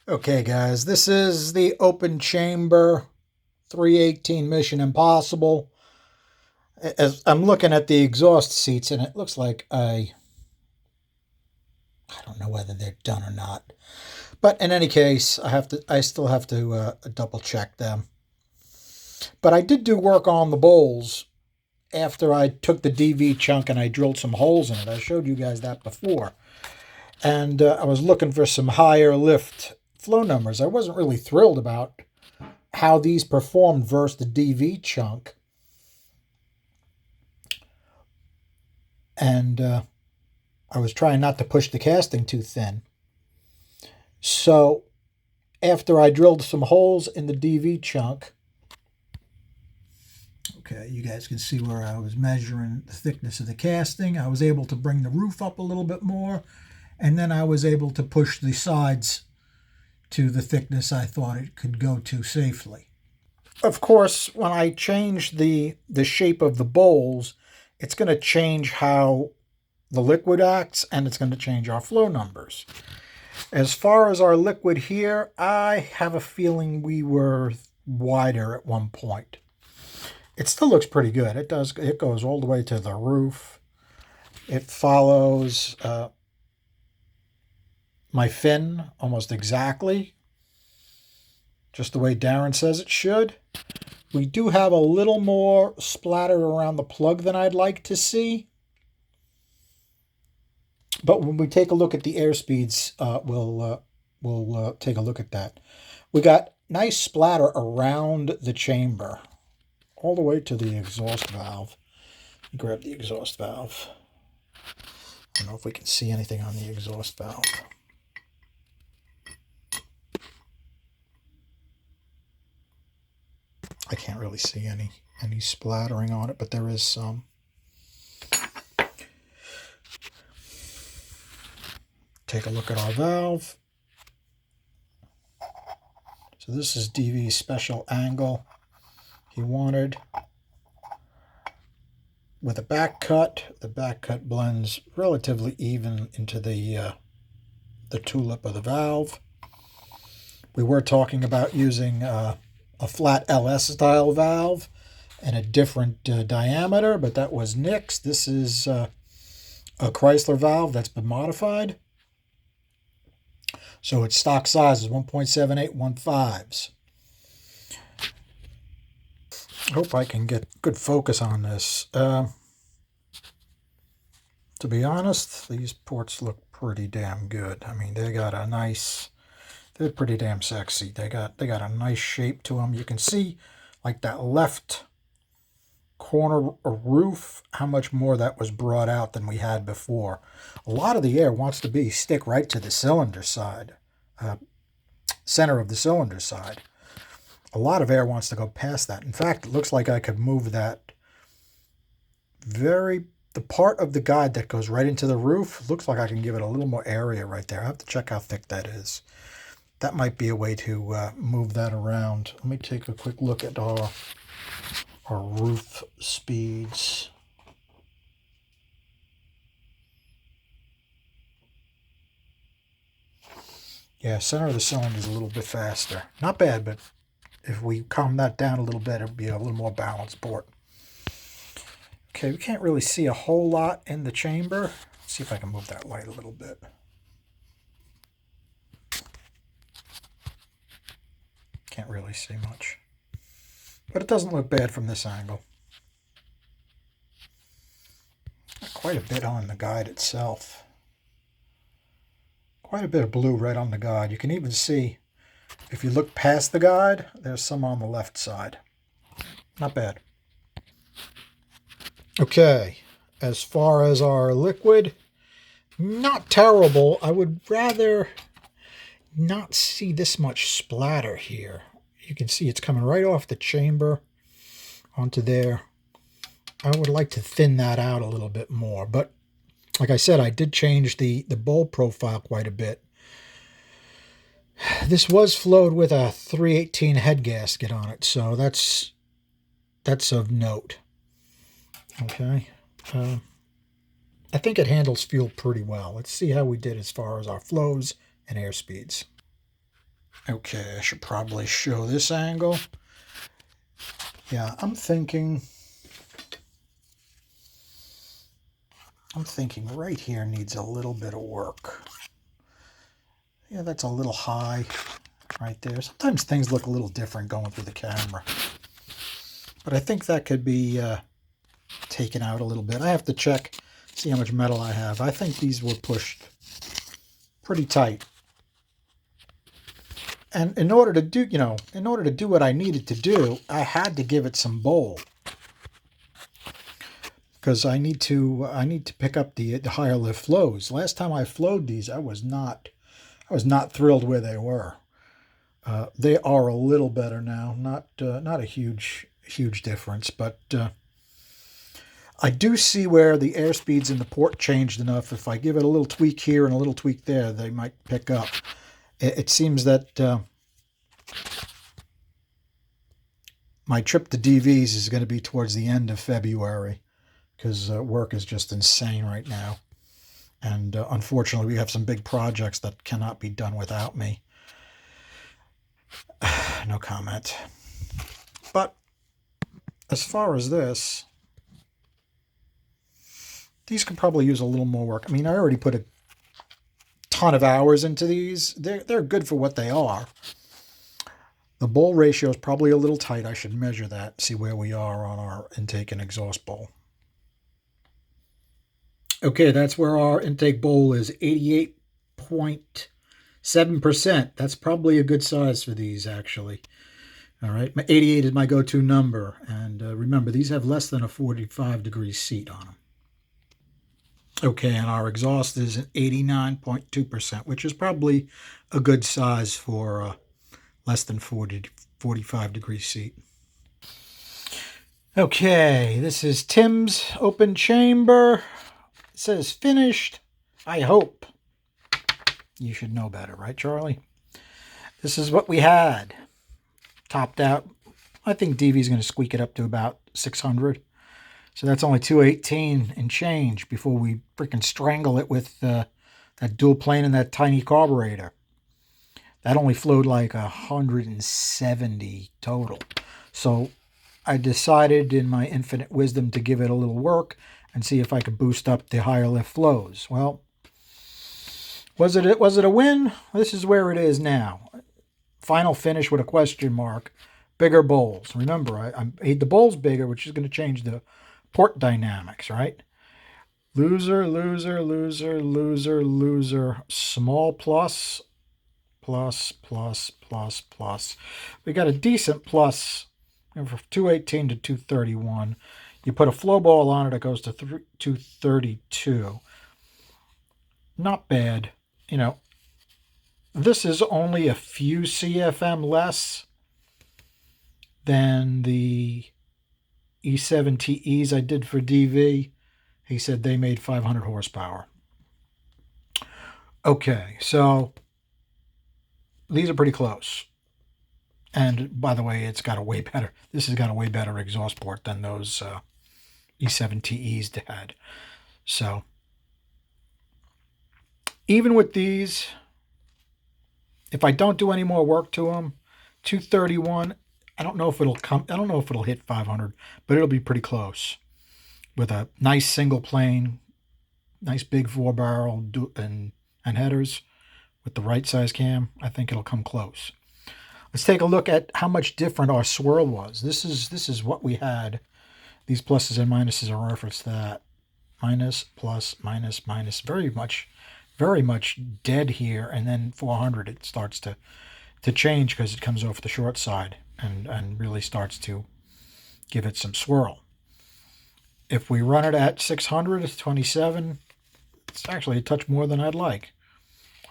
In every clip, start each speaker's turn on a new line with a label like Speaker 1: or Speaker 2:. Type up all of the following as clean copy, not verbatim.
Speaker 1: Okay, guys, this is the open chamber 318 Mission Impossible. As I'm looking at the exhaust seats, and it looks like I don't know whether they're done or not. But in any case, I still have to double check them. But I did do work on the bowls after I took the DV chunk and I drilled some holes in it. I showed you guys that before. And I was looking for some higher lift flow numbers. I wasn't really thrilled about how these performed versus the DV chunk. And I was trying not to push the casting too thin. So after I drilled some holes in the DV chunk, okay, you guys can see where I was measuring the thickness of the casting. I was able to bring the roof up a little bit more, and then I was able to push the sides to the thickness I thought it could go to safely. Of course, when I change the shape of the bowls, it's going to change how the liquid acts, and it's going to change our flow numbers. As far as our liquid here, I have a feeling we were wider at one point. It still looks pretty good. It goes all the way to the roof. It follows my fin almost exactly, just the way Darren says it should. We do have a little more splattered around the plug than I'd like to see. But when we take a look at the airspeeds, we'll take a look at that. We got nice splatter around the chamber, all the way to the exhaust valve. Grab the exhaust valve. I don't know if we can see anything on the exhaust valve. I can't really see any splattering on it, but there is some. Take a look at our valve. So this is DV's special angle he wanted. With a back cut, the back cut blends relatively even into the tulip of the valve. We were talking about using a flat LS style valve and a different diameter, but that was nixed. This is a Chrysler valve that's been modified. So its stock size is 1.7815s. I hope I can get good focus on this. To be honest, these ports look pretty damn good. I mean, they got a nice, they're pretty damn sexy. They got a nice shape to them. You can see like that left corner roof, how much more that was brought out than we had before. A lot of the air wants to stick right to the cylinder side, center of the cylinder side. A lot of air wants to go past that. In fact, it looks like I could move that the part of the guide that goes right into the roof, looks like I can give it a little more area right there. I have to check how thick that is. That might be a way to move that around. Let me take a quick look at our roof speeds. Yeah, center of the cylinder is a little bit faster. Not bad, but if we calm that down a little bit, it'll be a little more balanced port. Okay, we can't really see a whole lot in the chamber. Let's see if I can move that light a little bit. Can't really see much. But it doesn't look bad from this angle. Quite a bit on the guide itself. Quite a bit of blue right on the guide. You can even see, if you look past the guide, there's some on the left side. Not bad. Okay, as far as our liquid, not terrible. I would rather not see this much splatter here. You can see it's coming right off the chamber onto there. I would like to thin that out a little bit more, but like I said, I did change the bowl profile quite a bit. This was flowed with a 318 head gasket on it, so that's of note. Okay. I think it handles fuel pretty well. Let's see how we did as far as our flows and air speeds. Okay, I should probably show this angle. Yeah, I'm thinking right here needs a little bit of work. Yeah, that's a little high right there. Sometimes things look a little different going through the camera. But I think that could be taken out a little bit. I have to check, see how much metal I have. I think these were pushed pretty tight. And in order to do, in order to do what I needed to do, I had to give it some bowl. Because I need to pick up the higher lift flows. Last time I flowed these, I was not thrilled where they were. They are a little better now, not a huge difference, but I do see where the airspeeds in the port changed enough. If I give it a little tweak here and a little tweak there, they might pick up. It seems that my trip to DV's is going to be towards the end of February, because work is just insane right now. And unfortunately, we have some big projects that cannot be done without me. No comment. But as far as this, these could probably use a little more work. I mean, I already put a ton of hours into these. They're good for what they are. The bowl ratio is probably a little tight. I should measure that, see where we are on our intake and exhaust bowl. Okay, that's where our intake bowl is, 88.7%. That's probably a good size for these, actually. All right, 88 is my go-to number. And remember, these have less than a 45-degree seat on them. Okay, and our exhaust is at 89.2%, which is probably a good size for less than 45-degree seat. Okay, this is Tim's open chamber. It says finished, I hope. You should know better, right, Charlie? This is what we had. Topped out. I think DV's going to squeak it up to about 600. So that's only 218 and change before we freaking strangle it with that dual plane and that tiny carburetor. That only flowed like 170 total. So I decided in my infinite wisdom to give it a little work and see if I could boost up the higher lift flows. Well, was it a win? This is where it is now. Final finish with a question mark. Bigger bowls. Remember, I made the bowls bigger, which is going to change the port dynamics, right? Loser, loser, loser, loser, loser. Small plus, plus, plus, plus, plus. We got a decent plus from 218 to 231. You put a flow ball on it, it goes to 232. Not bad. This is only a few CFM less than the E7TEs I did for DV. He said they made 500 horsepower. Okay, so these are pretty close. And by the way, this has got a way better exhaust port than those E7TEs had. So even with these, if I don't do any more work to them, 231, I don't know if it'll hit 500, but it'll be pretty close. With a nice single plane, nice big 4-barrel and headers with the right size cam, I think it'll come close. Let's take a look at how much different our swirl was. This is what we had. These pluses and minuses are reference to that. Minus, plus, minus, minus. Very much dead here, and then 400 it starts to change because it comes off the short side and really starts to give it some swirl. If we run it at 600, it's 27. It's actually a touch more than I'd like.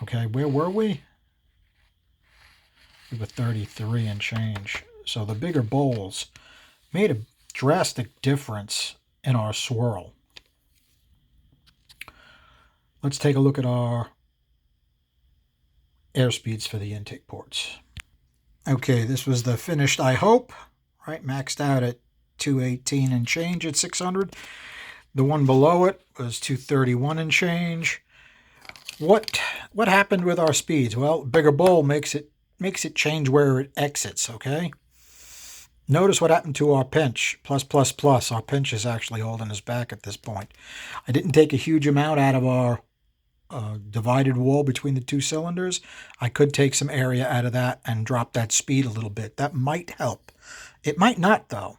Speaker 1: Okay, where were we? We were 33 and change. So the bigger bowls made a drastic difference in our swirl. Let's take a look at our airspeeds for the intake ports. Okay, this was the finished, I hope, right? Maxed out at 218 and change at 600. The one below it was 231 and change. What happened with our speeds? Well, bigger bowl makes it makes it change where it exits, okay? Notice what happened to our pinch, plus, plus, plus. Our pinch is actually holding us back at this point. I didn't take a huge amount out of our divided wall between the two cylinders. I could take some area out of that and drop that speed a little bit. That might help. It might not, though.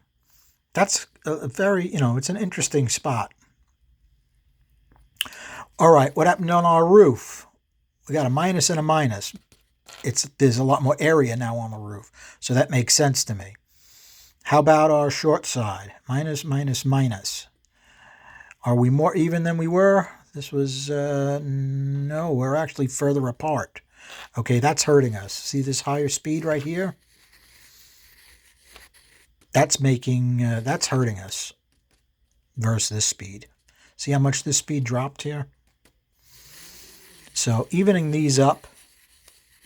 Speaker 1: That's a very, it's an interesting spot. All right, what happened on our roof? We got a minus and a minus. There's a lot more area now on the roof, so that makes sense to me. How about our short side? Minus, minus, minus. Are we more even than we were? This was, no, we're actually further apart. Okay, that's hurting us. See this higher speed right here? That's hurting us versus this speed. See how much this speed dropped here? So evening these up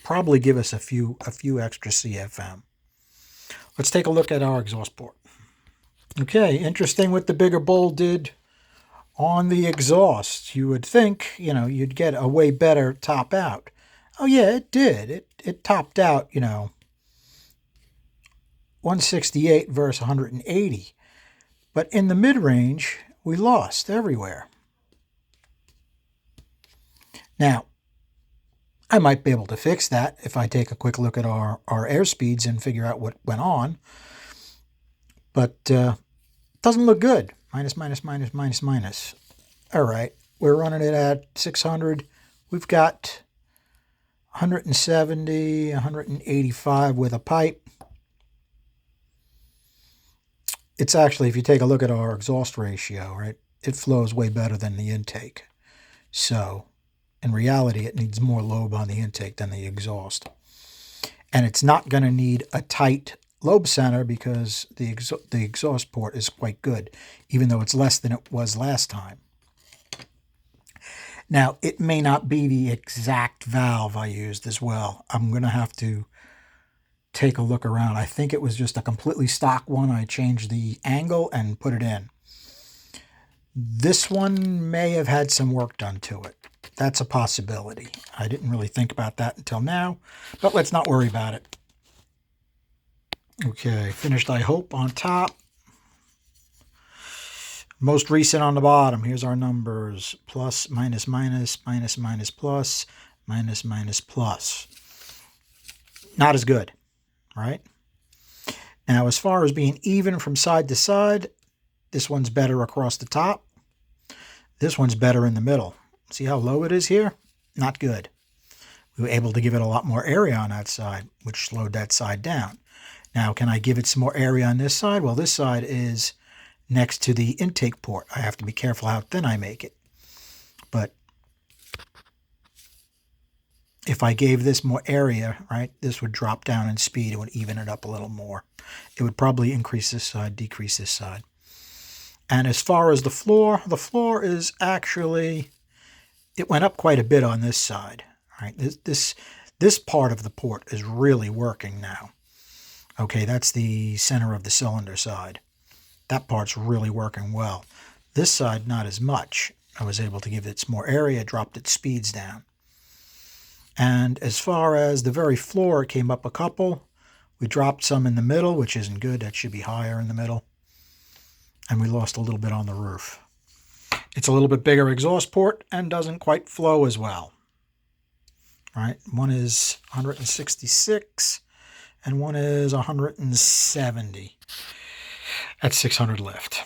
Speaker 1: probably give us a few extra CFM. Let's take a look at our exhaust port. Okay, interesting what the bigger bowl did on the exhaust. You would think, you'd get a way better top out. Oh yeah, it did. It topped out, 168 versus 180. But in the mid-range, we lost everywhere. Now, I might be able to fix that if I take a quick look at our air speeds and figure out what went on. But it doesn't look good. Minus, minus, minus, minus, minus. All right, we're running it at 600. We've got 170, 185 with a pipe. It's actually, if you take a look at our exhaust ratio, right, it flows way better than the intake. So in reality, it needs more lobe on the intake than the exhaust. And it's not going to need a tight lobe center because the exhaust port is quite good, even though it's less than it was last time. Now, it may not be the exact valve I used as well. I'm going to have to take a look around. I think it was just a completely stock one. I changed the angle and put it in. This one may have had some work done to it. That's a possibility. I didn't really think about that until now, but let's not worry about it. Okay, finished, I hope, on top. Most recent on the bottom. Here's our numbers. Plus, minus, minus, minus, minus, plus, minus, minus, plus. Not as good, right? Now, as far as being even from side to side, this one's better across the top. This one's better in the middle. See how low it is here? Not good. We were able to give it a lot more area on that side, which slowed that side down. Now, can I give it some more area on this side? Well, this side is next to the intake port. I have to be careful how thin I make it. But if I gave this more area, right, this would drop down in speed. It would even it up a little more. It would probably increase this side, decrease this side. And as far as the floor is actually, it went up quite a bit on this side. Right? This part of the port is really working now. Okay, that's the center of the cylinder side. That part's really working well. This side, not as much. I was able to give it some more area, dropped its speeds down. And as far as the very floor, it came up a couple. We dropped some in the middle, which isn't good. That should be higher in the middle. And we lost a little bit on the roof. It's a little bit bigger exhaust port and doesn't quite flow as well. Right? One is 166 and one is 170 at 600 lift.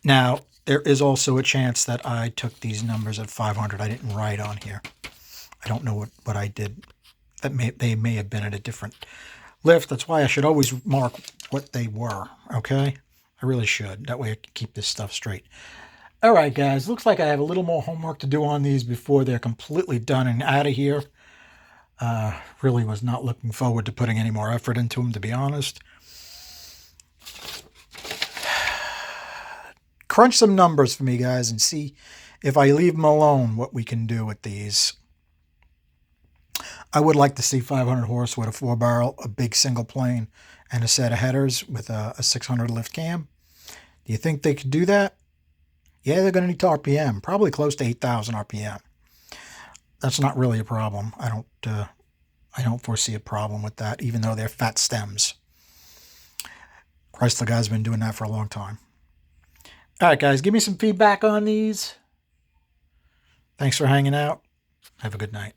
Speaker 1: Now, there is also a chance that I took these numbers at 500. I didn't write on here. I don't know what I did. They may have been at a different lift. That's why I should always mark what they were, okay? I really should. That way I can keep this stuff straight. All right, guys. Looks like I have a little more homework to do on these before they're completely done and out of here. Really was not looking forward to putting any more effort into them, to be honest. Crunch some numbers for me, guys, and see if I leave them alone what we can do with these. I would like to see 500 horse with a 4-barrel, a big single plane, and a set of headers with a 600 lift cam. Do you think they could do that? Yeah, they're going to need to RPM, probably close to 8,000 RPM. That's not really a problem. I I don't foresee a problem with that, even though they're fat stems. Chrysler guys have been doing that for a long time. All right, guys, give me some feedback on these. Thanks for hanging out. Have a good night.